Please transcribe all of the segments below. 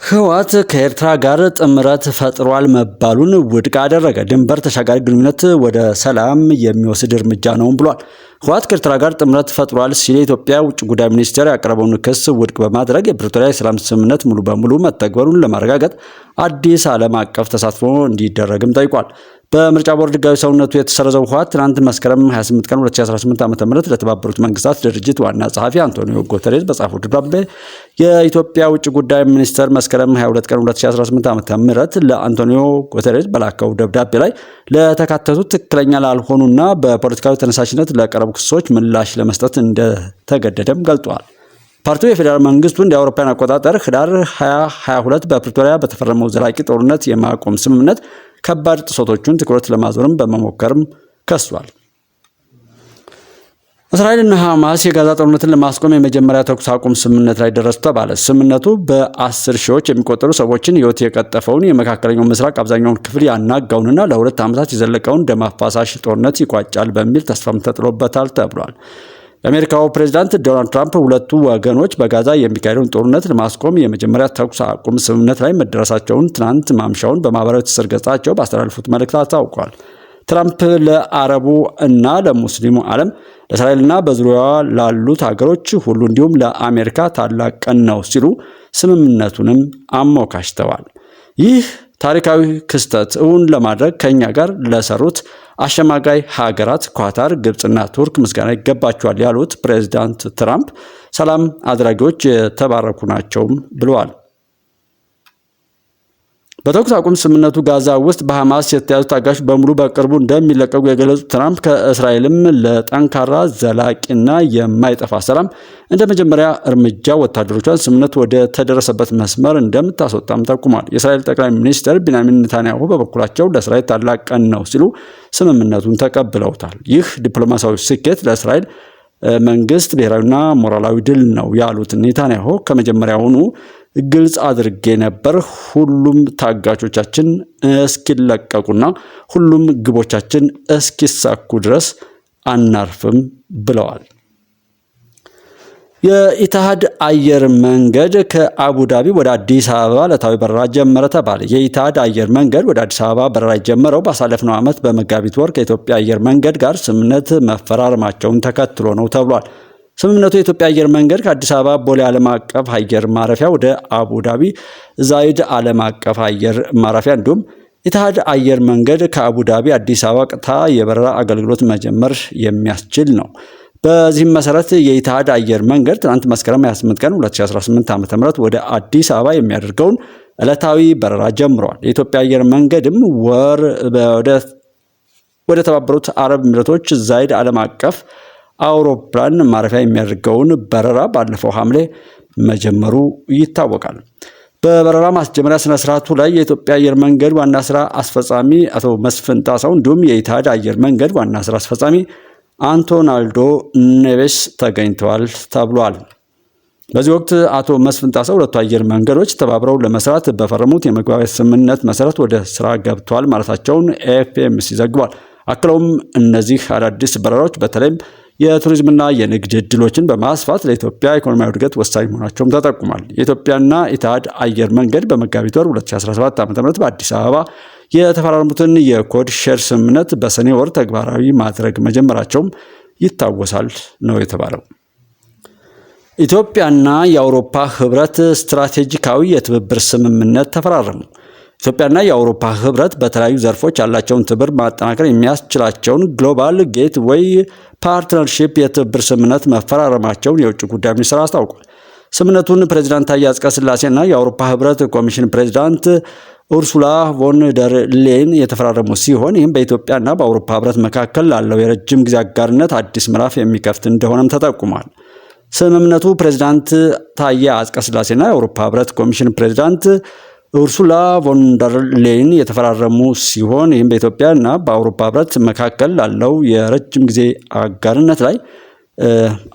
ህወሓት ከኤርትራ ጋር ጥምረት ፈጥሯል መባሉን ውድቅ አደረገ። ድንበር ተሻጋሪ ግንኙነት ወደ ሰላም የሚወስድ እርምጃ ነው ብሏል። ህወሓት ከኤርትራ ጋር ጥምረት ፈጥሯል ሲል የኢትዮጵያ ውጭ ጉዳይ ሚኒስቴር ያቀረበውን ክስ ውድቅ በማድረግ የፕሪቶሪያ የሰላም ስምምነት ሙሉ በሙሉ መተግበሩን ለማረጋገጥ አዲስ ዓለም አቀፍ ተሳትፎ እንዲደረግም ጠይቋል። በምርጫ ቦርድ ህጋዊ ሰውነቱ የተሰረዘው ህወሓት ትናንት መስከረም 28 ቀን 2018 ዓ.ም ለተባበሩት መንግስታት ድርጅት ዋና ጸሐፊ አንቶኒዮ ጉተሬዝ በጻፉት ደብዳቤ የኢትዮጵያ ውጭ ጉዳይ ሚኒስቴር መስከረም 22 ቀን 2018 ዓ.ም ለአንቶኒዮ ጉተሬዝ በላከው ደብዳቤ ላይ ለተካተቱት ትክክለኛ ላልሆኑና በፖለቲካዊ ተነሳሽነት ለቀረቡ ክሶች ምላሽ ለመስጠት እንደተገደደም ገልጿል። ፓርቲው የፌዴራል መንግስቱ እንደ አውሮፓውያን አቆጣጠር ህዳር 2022 በፕሪቶሪያ በተፈረመው ዘላቂ ጦርነት የማቆም ስምምነት ከባድ ጥሰቶቹን ትኩረት ለማዞርም በመሞከርም ከሷል። እስራኤልና ሐማስ የጋዛ ጦርነትን ለማስቆም የመጀመሪያ ተኩስ አቁም ስምምነት ላይ ደረሱ ተባለ። ስምምነቱ በ10 ሺዎች የሚቆጠሩ ሰዎችን ህይወት የቀጠፈውን የመካከለኛው ምስራቅ አብዛኛውን ክፍል ያናጋውንና ለሁለት ዓመታት የዘለቀውን ደም አፋሳሽ ጦርነት ይቋጫል በሚል ተስፋም ተጥሎበታል ተብሏል። የአሜሪካው ፕሬዝዳንት ዶናልድ ትራምፕ ሁለቱ ወገኖች በጋዛ የሚካሄደውን ጦርነት ለማስቆም የመጀመሪያ ተኩስ አቁም ስምምነት ላይ መደረሳቸውን ትናንት ማምሻውን በማህበራዊ ትስስር ገጻቸው ባስተላለፉት መልእክት አስታውቀዋል። ትራምፕ ለአረቡ እና ለሙስሊሙ ዓለም ለእስራኤልና በዙሪያዋ ላሉት ሀገሮች ሁሉ እንዲሁም ለአሜሪካ ታላቅ ቀን ነው ሲሉ ስምምነቱንም አሞካሽተዋል። ይህ ታሪካዊ ክስተት እውን ለማድረግ ከኛ ጋር ለሰሩት አሸማጋይ ሀገራት ኳታር፣ ግብጽና ቱርክ ምስጋና ይገባቸዋል ያሉት ፕሬዝዳንት ትራምፕ ሰላም አድራጊዎች የተባረኩ ናቸውም ብለዋል። በተኩስ አቁም ስምምነቱ ጋዛ ውስጥ በሐማስ የተያዙ ታጋቾች በሙሉ በቅርቡ እንደሚለቀቁ የገለጹት ትራምፕ ከእስራኤልም ለጠንካራ ዘላቂና የማይጠፋ ሰላም እንደ መጀመሪያ እርምጃ ወታደሮቿን ስምምነቱ ወደ ተደረሰበት መስመር እንደምታስወጣም ጠቁሟል። የእስራኤል ጠቅላይ ሚኒስትር ቤንያሚን ኔታንያሁ በበኩላቸው ለእስራኤል ታላቅ ቀን ነው ሲሉ ስምምነቱን ተቀብለውታል። ይህ ዲፕሎማሲያዊ ስኬት ለእስራኤል መንግስት ብሔራዊና ሞራላዊ ድል ነው ያሉት ኔታንያሁ ከመጀመሪያውኑ ግልጽ አድርጌ ነበር፣ ሁሉም ታጋቾቻችን እስኪለቀቁና ሁሉም ግቦቻችን እስኪሳኩ ድረስ አናርፍም ብለዋል። የኢትሃድ አየር መንገድ ከአቡዳቢ ወደ አዲስ አበባ ዕለታዊ በረራ ጀመረ ተባለ። የኢትሃድ አየር መንገድ ወደ አዲስ አበባ በረራ የጀመረው ባሳለፍነው ዓመት በመጋቢት ወር ከኢትዮጵያ አየር መንገድ ጋር ስምምነት መፈራረማቸውን ተከትሎ ነው ተብሏል። ስምምነቱ የኢትዮጵያ አየር መንገድ ከአዲስ አበባ ቦሌ ዓለም አቀፍ አየር ማረፊያ ወደ አቡዳቢ ዛይድ ዓለም አቀፍ አየር ማረፊያ እንዲሁም ኢትሃድ አየር መንገድ ከአቡዳቢ አዲስ አበባ ቀጥታ የበረራ አገልግሎት መጀመር የሚያስችል ነው። በዚህም መሰረት የኢትሃድ አየር መንገድ ትናንት መስከረም 28 ቀን 2018 ዓ.ም ወደ አዲስ አበባ የሚያደርገውን ዕለታዊ በረራ ጀምሯል። የኢትዮጵያ አየር መንገድም ወደ ተባበሩት አረብ ኤሚሬቶች ዛይድ ዓለም አቀፍ አውሮፕላን ማረፊያ የሚያደርገውን በረራ ባለፈው ሐምሌ መጀመሩ ይታወቃል። በበረራ ማስጀመሪያ ስነ ስርዓቱ ላይ የኢትዮጵያ አየር መንገድ ዋና ስራ አስፈጻሚ አቶ መስፍን ጣሰው እንዲሁም የኢትሃድ አየር መንገድ ዋና ስራ አስፈጻሚ አንቶናልዶ ኔቬስ ተገኝተዋል ተብሏል። በዚህ ወቅት አቶ መስፍን ጣሰው ሁለቱ አየር መንገዶች ተባብረው ለመስራት በፈረሙት የመግባቢያ ስምምነት መሰረት ወደ ስራ ገብተዋል ማለታቸውን ኤፍኤምሲ ዘግቧል። አክለውም እነዚህ አዳዲስ በረራዎች በተለይም የቱሪዝምና የንግድ ዕድሎችን በማስፋት ለኢትዮጵያ ኢኮኖሚያዊ እድገት ወሳኝ መሆናቸውም ተጠቁሟል። የኢትዮጵያና ኢትሃድ አየር መንገድ በመጋቢት ወር 2017 ዓ.ም በአዲስ አበባ የተፈራረሙትን የኮድ ሼር ስምምነት በሰኔ ወር ተግባራዊ ማድረግ መጀመራቸውም ይታወሳል ነው የተባለው። ኢትዮጵያና የአውሮፓ ህብረት ስትራቴጂካዊ የትብብር ስምምነት ተፈራረሙ። ኢትዮጵያና የአውሮፓ ህብረት በተለያዩ ዘርፎች ያላቸውን ትብብር ማጠናከር የሚያስችላቸውን ግሎባል ጌትዌይ ፓርትነርሺፕ የትብብር ስምምነት መፈራረማቸውን የውጭ ጉዳይ ሚኒስቴር አስታውቋል። ስምምነቱን ፕሬዝዳንት ታዬ አጽቀሥላሴና የአውሮፓ ህብረት ኮሚሽን ፕሬዝዳንት ኡርሱላ ቮን ደር ሌን የተፈራረሙ ሲሆን ይህም በኢትዮጵያና በአውሮፓ ህብረት መካከል ላለው የረጅም ጊዜ አጋርነት አዲስ ምዕራፍ የሚከፍት እንደሆነም ተጠቁሟል። ስምምነቱ ፕሬዝዳንት ታዬ አጽቀሥላሴና የአውሮፓ ህብረት ኮሚሽን ፕሬዝዳንት ኡርሱላ ቮን ደር ሌን የተፈራረሙ ሲሆን ይህም በኢትዮጵያና በአውሮፓ ህብረት መካከል ላለው የረጅም ጊዜ አጋርነት ላይ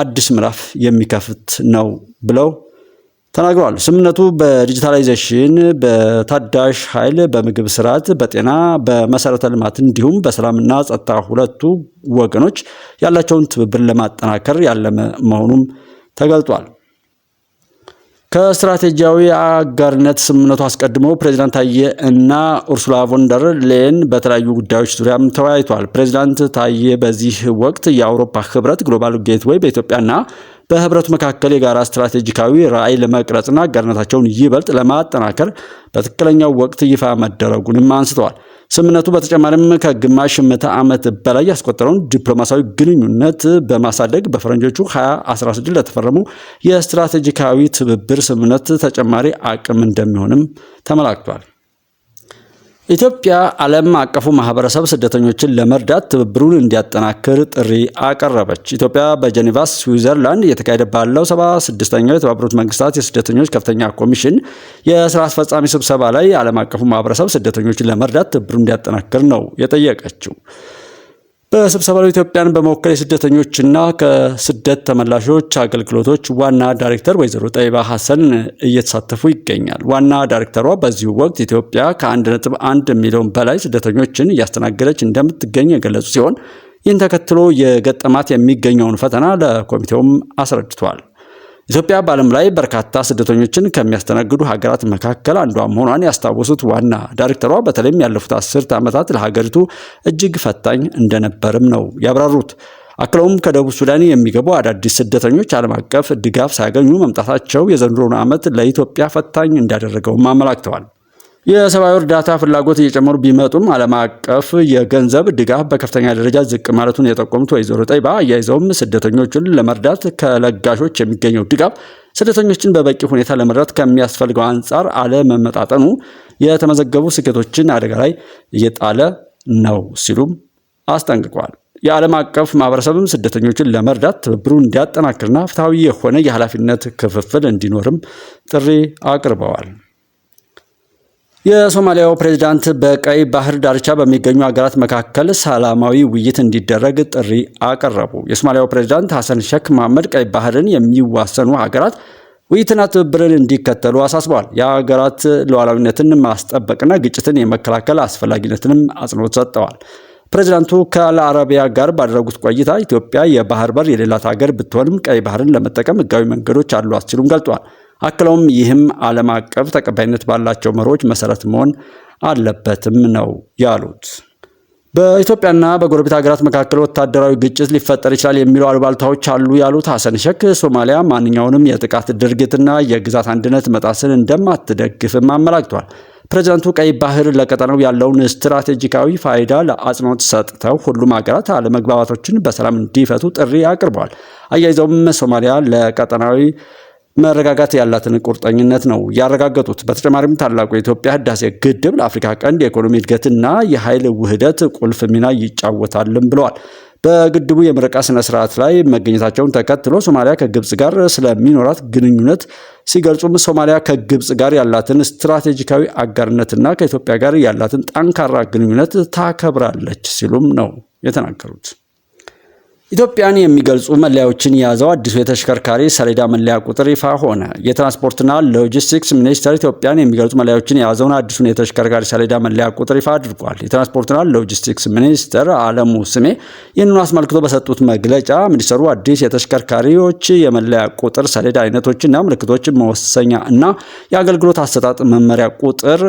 አዲስ ምዕራፍ የሚከፍት ነው ብለው ተናግረዋል። ስምምነቱ በዲጂታላይዜሽን፣ በታዳሽ ኃይል፣ በምግብ ስርዓት፣ በጤና፣ በመሰረተ ልማት እንዲሁም በሰላምና ጸጥታ ሁለቱ ወገኖች ያላቸውን ትብብር ለማጠናከር ያለመ መሆኑም ተገልጧል። ከስትራቴጂያዊ አጋርነት ስምምነቱ አስቀድሞ ፕሬዚዳንት ታዬ እና ኡርሱላ ቮን ደር ሌየን በተለያዩ ጉዳዮች ዙሪያም ተወያይቷል። ፕሬዚዳንት ታዬ በዚህ ወቅት የአውሮፓ ህብረት ግሎባል ጌትዌይ በኢትዮጵያና በህብረቱ መካከል የጋራ ስትራቴጂካዊ ራዕይ ለመቅረጽና አጋርነታቸውን ይበልጥ ለማጠናከር በትክክለኛው ወቅት ይፋ መደረጉንም አንስተዋል። ስምምነቱ በተጨማሪም ከግማሽ ምዕተ ዓመት በላይ ያስቆጠረውን ዲፕሎማሲያዊ ግንኙነት በማሳደግ በፈረንጆቹ 2016 ለተፈረሙ የስትራቴጂካዊ ትብብር ስምምነት ተጨማሪ አቅም እንደሚሆንም ተመላክቷል። ኢትዮጵያ ዓለም አቀፉ ማህበረሰብ ስደተኞችን ለመርዳት ትብብሩን እንዲያጠናክር ጥሪ አቀረበች። ኢትዮጵያ በጄኔቫ ስዊዘርላንድ እየተካሄደ ባለው 76ኛው የተባበሩት መንግስታት የስደተኞች ከፍተኛ ኮሚሽን የስራ አስፈጻሚ ስብሰባ ላይ ዓለም አቀፉ ማህበረሰብ ስደተኞችን ለመርዳት ትብብሩን እንዲያጠናክር ነው የጠየቀችው። በስብሰባው ኢትዮጵያን በመወከል የስደተኞችና ከስደት ተመላሾች አገልግሎቶች ዋና ዳይሬክተር ወይዘሮ ጠይባ ሐሰን እየተሳተፉ ይገኛል። ዋና ዳይሬክተሯ በዚሁ ወቅት ኢትዮጵያ ከ1.1 ሚሊዮን በላይ ስደተኞችን እያስተናገደች እንደምትገኝ የገለጹ ሲሆን ይህን ተከትሎ የገጠማት የሚገኘውን ፈተና ለኮሚቴውም አስረድቷል። ኢትዮጵያ በዓለም ላይ በርካታ ስደተኞችን ከሚያስተናግዱ ሀገራት መካከል አንዷ መሆኗን ያስታወሱት ዋና ዳይሬክተሯ በተለይም ያለፉት 10 ዓመታት ለሀገሪቱ እጅግ ፈታኝ እንደነበርም ነው ያብራሩት። አክለውም ከደቡብ ሱዳን የሚገቡ አዳዲስ ስደተኞች ዓለም አቀፍ ድጋፍ ሳያገኙ መምጣታቸው የዘንድሮውን ዓመት ለኢትዮጵያ ፈታኝ እንዳደረገውም አመላክተዋል። የሰብአዊ እርዳታ ፍላጎት እየጨመሩ ቢመጡም ዓለም አቀፍ የገንዘብ ድጋፍ በከፍተኛ ደረጃ ዝቅ ማለቱን የጠቆሙት ወይዘሮ ጠይባ አያይዘውም ስደተኞችን ለመርዳት ከለጋሾች የሚገኘው ድጋፍ ስደተኞችን በበቂ ሁኔታ ለመርዳት ከሚያስፈልገው አንጻር አለመመጣጠኑ የተመዘገቡ ስኬቶችን አደጋ ላይ እየጣለ ነው ሲሉም አስጠንቅቋል። የዓለም አቀፍ ማህበረሰብም ስደተኞችን ለመርዳት ትብብሩን እንዲያጠናክርና ፍትሐዊ የሆነ የኃላፊነት ክፍፍል እንዲኖርም ጥሪ አቅርበዋል። የሶማሊያው ፕሬዝዳንት በቀይ ባህር ዳርቻ በሚገኙ ሀገራት መካከል ሰላማዊ ውይይት እንዲደረግ ጥሪ አቀረቡ። የሶማሊያው ፕሬዝዳንት ሐሰን ሼክ መሐመድ ቀይ ባህርን የሚዋሰኑ ሀገራት ውይይትና ትብብርን እንዲከተሉ አሳስበዋል። የሀገራት ሉዓላዊነትን ማስጠበቅና ግጭትን የመከላከል አስፈላጊነትንም አጽንኦት ሰጥተዋል። ፕሬዝዳንቱ ከአልአረቢያ ጋር ባደረጉት ቆይታ ኢትዮጵያ የባህር በር የሌላት ሀገር ብትሆንም ቀይ ባህርን ለመጠቀም ህጋዊ መንገዶች አሏት ሲሉም ገልጸዋል። አክለውም ይህም ዓለም አቀፍ ተቀባይነት ባላቸው መርሆች መሰረት መሆን አለበትም ነው ያሉት። በኢትዮጵያና በጎረቤት ሀገራት መካከል ወታደራዊ ግጭት ሊፈጠር ይችላል የሚሉ አሉባልታዎች አሉ ያሉት ሐሰን ሼክ ሶማሊያ ማንኛውንም የጥቃት ድርጊትና የግዛት አንድነት መጣስን እንደማትደግፍም አመላክቷል። ፕሬዝዳንቱ ቀይ ባህር ለቀጠናው ያለውን ስትራቴጂካዊ ፋይዳ ለአጽንኦት ሰጥተው ሁሉም ሀገራት አለመግባባቶችን በሰላም እንዲፈቱ ጥሪ አቅርበዋል። አያይዘውም ሶማሊያ ለቀጠናዊ መረጋጋት ያላትን ቁርጠኝነት ነው ያረጋገጡት። በተጨማሪም ታላቁ የኢትዮጵያ ህዳሴ ግድብ ለአፍሪካ ቀንድ የኢኮኖሚ እድገትና የኃይል ውህደት ቁልፍ ሚና ይጫወታልም ብለዋል። በግድቡ የምረቃ ስነ ስርዓት ላይ መገኘታቸውን ተከትሎ ሶማሊያ ከግብጽ ጋር ስለሚኖራት ግንኙነት ሲገልጹም ሶማሊያ ከግብጽ ጋር ያላትን ስትራቴጂካዊ አጋርነትና ከኢትዮጵያ ጋር ያላትን ጠንካራ ግንኙነት ታከብራለች ሲሉም ነው የተናገሩት። ኢትዮጵያን የሚገልጹ መለያዎችን የያዘው አዲሱ የተሽከርካሪ ሰሌዳ መለያ ቁጥር ይፋ ሆነ። የትራንስፖርትና ሎጂስቲክስ ሚኒስቴር ኢትዮጵያን የሚገልጹ መለያዎችን የያዘውን አዲሱን የተሽከርካሪ ሰሌዳ መለያ ቁጥር ይፋ አድርጓል። የትራንስፖርትና ሎጂስቲክስ ሚኒስትር አለሙ ስሜ ይህንኑ አስመልክቶ በሰጡት መግለጫ ሚኒስትሩ አዲስ የተሽከርካሪዎች የመለያ ቁጥር ሰሌዳ አይነቶችና ምልክቶችን መወሰኛ እና የአገልግሎት አሰጣጥ መመሪያ ቁጥር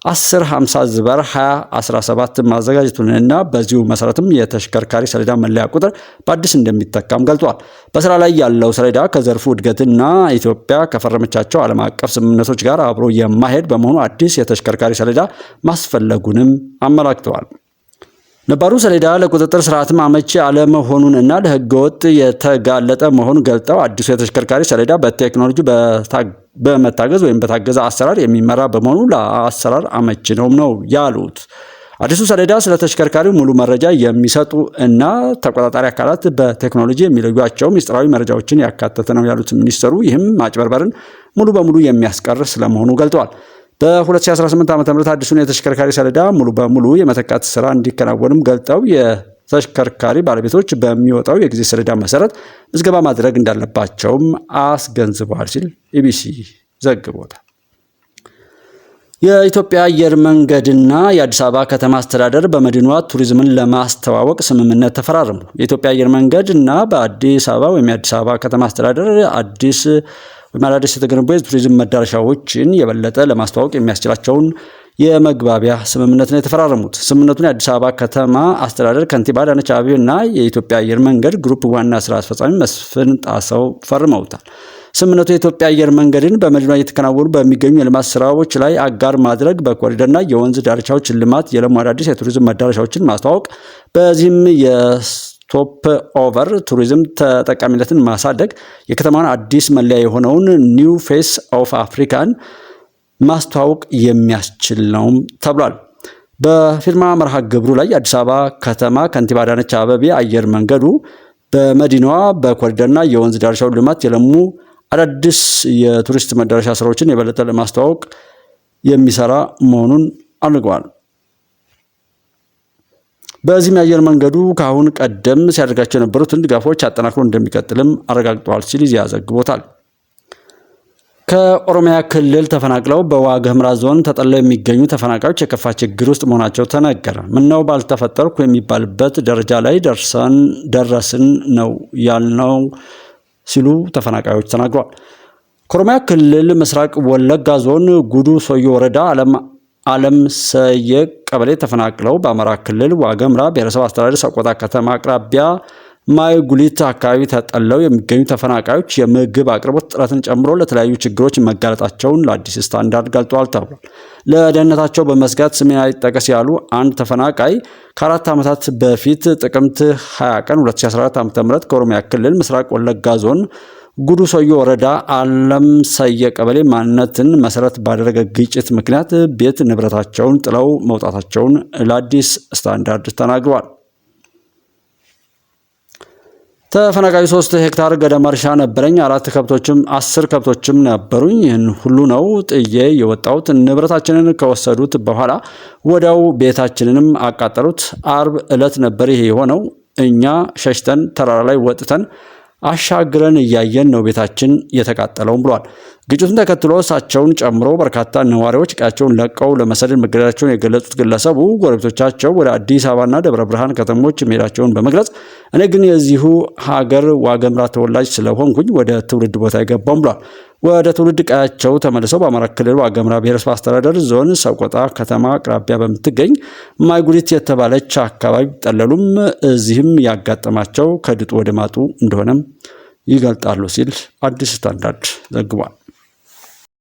1050/2017 ማዘጋጀቱንና በዚሁ መሰረትም የተሽከርካሪ ሰሌዳ መለያ ቁጥር በአዲስ እንደሚተካም ገልጿል። በስራ ላይ ያለው ሰሌዳ ከዘርፉ እድገትና ኢትዮጵያ ከፈረመቻቸው ዓለም አቀፍ ስምምነቶች ጋር አብሮ የማይሄድ በመሆኑ አዲስ የተሽከርካሪ ሰሌዳ ማስፈለጉንም አመላክተዋል። ነባሩ ሰሌዳ ለቁጥጥር ስርዓትም አመቺ አለመሆኑንና ለህገወጥ የተጋለጠ መሆኑን ገልጠው አዲሱ የተሽከርካሪ ሰሌዳ በቴክኖሎጂ በመታገዝ ወይም በታገዘ አሰራር የሚመራ በመሆኑ ለአሰራር አመቺ ነው ያሉት። አዲሱ ሰሌዳ ስለ ተሽከርካሪው ሙሉ መረጃ የሚሰጡ እና ተቆጣጣሪ አካላት በቴክኖሎጂ የሚለዩቸው ሚስጥራዊ መረጃዎችን ያካተተ ነው ያሉት ሚኒስትሩ ይህም ማጭበርበርን ሙሉ በሙሉ የሚያስቀር ስለመሆኑ ገልጠዋል። በ2018 ዓ.ም አዲሱን የተሽከርካሪ ሰሌዳ ሙሉ በሙሉ የመተካት ስራ እንዲከናወንም ገልጠው የተሽከርካሪ ባለቤቶች በሚወጣው የጊዜ ሰሌዳ መሰረት ምዝገባ ማድረግ እንዳለባቸውም አስገንዝበዋል ሲል ኢቢሲ ዘግቦታል። የኢትዮጵያ አየር መንገድና የአዲስ አበባ ከተማ አስተዳደር በመዲናዋ ቱሪዝምን ለማስተዋወቅ ስምምነት ተፈራረሙ። የኢትዮጵያ አየር መንገድ እና በአዲስ አበባ ወይም የአዲስ አበባ ከተማ አስተዳደር አዲስ በአዳዲስ የተገነቡ የቱሪዝም መዳረሻዎችን የበለጠ ለማስተዋወቅ የሚያስችላቸውን የመግባቢያ ስምምነት ነው የተፈራረሙት። ስምምነቱን የአዲስ አበባ ከተማ አስተዳደር ከንቲባ አዳነች አቤቤ እና የኢትዮጵያ አየር መንገድ ግሩፕ ዋና ስራ አስፈጻሚ መስፍን ጣሰው ፈርመውታል። ስምምነቱ የኢትዮጵያ አየር መንገድን በመዲናዋ እየተከናወኑ በሚገኙ የልማት ስራዎች ላይ አጋር ማድረግ፣ በኮሪደርና የወንዝ ዳርቻዎች ልማት የለሙ አዳዲስ የቱሪዝም መዳረሻዎችን ማስተዋወቅ፣ በዚህም የስቶፕ ኦቨር ቱሪዝም ተጠቃሚነትን ማሳደግ፣ የከተማዋን አዲስ መለያ የሆነውን ኒው ፌስ ኦፍ አፍሪካን ማስተዋወቅ የሚያስችል ነው ተብሏል። በፊርማ መርሃ ግብሩ ላይ የአዲስ አበባ ከተማ ከንቲባ አዳነች አቤቤ አየር መንገዱ በመዲናዋ በኮሪደርና የወንዝ ዳርቻው ልማት የለሙ አዳዲስ የቱሪስት መዳረሻ ስራዎችን የበለጠ ለማስተዋወቅ የሚሰራ መሆኑን አድርገዋል። በዚህም የአየር መንገዱ ከአሁን ቀደም ሲያደርጋቸው የነበሩትን ድጋፎች አጠናክሮ እንደሚቀጥልም አረጋግጠዋል ሲል ኢዜአ ዘግቦታል። ከኦሮሚያ ክልል ተፈናቅለው በዋግ ኽምራ ዞን ተጠልለው የሚገኙ ተፈናቃዮች የከፋ ችግር ውስጥ መሆናቸው ተነገረ። ምነው ባልተፈጠርኩ የሚባልበት ደረጃ ላይ ደረስን ነው ያልነው ሲሉ ተፈናቃዮች ተናግረዋል። ከኦሮሚያ ክልል ምስራቅ ወለጋ ዞን ጉዱ ሶዮ ወረዳ አለም ሰየ ቀበሌ ተፈናቅለው በአማራ ክልል ዋግ ኽምራ ብሔረሰብ አስተዳደር ሰቆጣ ከተማ አቅራቢያ ማይ ጉሊት አካባቢ ተጠልለው የሚገኙ ተፈናቃዮች የምግብ አቅርቦት እጥረትን ጨምሮ ለተለያዩ ችግሮች መጋለጣቸውን ለአዲስ ስታንዳርድ ገልጸዋል ተብሏል። ለደህንነታቸው በመስጋት ስሜ አይጠቀስ ያሉ አንድ ተፈናቃይ ከ4 ዓመታት በፊት ጥቅምት 20 ቀን 2014 ዓ.ም ከኦሮሚያ ክልል ምስራቅ ወለጋ ዞን ጉዱ ሶዮ ወረዳ አለም ሰየ ቀበሌ ማንነትን መሰረት ባደረገ ግጭት ምክንያት ቤት ንብረታቸውን ጥለው መውጣታቸውን ለአዲስ ስታንዳርድ ተናግረዋል። ተፈናቃዩ 3 ሄክታር ገደማ እርሻ ነበረኝ፣ 10 ከብቶችም ነበሩኝ። ይህን ሁሉ ነው ጥዬ የወጣሁት። ንብረታችንን ከወሰዱት በኋላ ወዲያው ቤታችንንም አቃጠሉት። አርብ ዕለት ነበር ይሄ የሆነው። እኛ ሸሽተን ተራራ ላይ ወጥተን አሻግረን እያየን ነው ቤታችን የተቃጠለውም ብሏል። ግጭቱን ተከትሎ እሳቸውን ጨምሮ በርካታ ነዋሪዎች ቀያቸውን ለቀው ለመሰደድ መገደዳቸውን የገለጹት ግለሰቡ ጎረቤቶቻቸው ወደ አዲስ አበባና ደብረ ብርሃን ከተሞች መሄዳቸውን በመግለጽ እኔ ግን የዚሁ ሀገር ዋግ ኽምራ ተወላጅ ስለሆንኩኝ ወደ ትውልድ ቦታ አይገባም ብሏል። ወደ ትውልድ ቀያቸው ተመልሰው በአማራ ክልል ዋግ ኽምራ ብሔረሰብ አስተዳደር ዞን ሰቆጣ ከተማ አቅራቢያ በምትገኝ ማይጉሊት የተባለች አካባቢ ጠለሉም። እዚህም ያጋጠማቸው ከድጡ ወደ ማጡ እንደሆነም ይገልጣሉ ሲል አዲስ ስታንዳርድ ዘግቧል።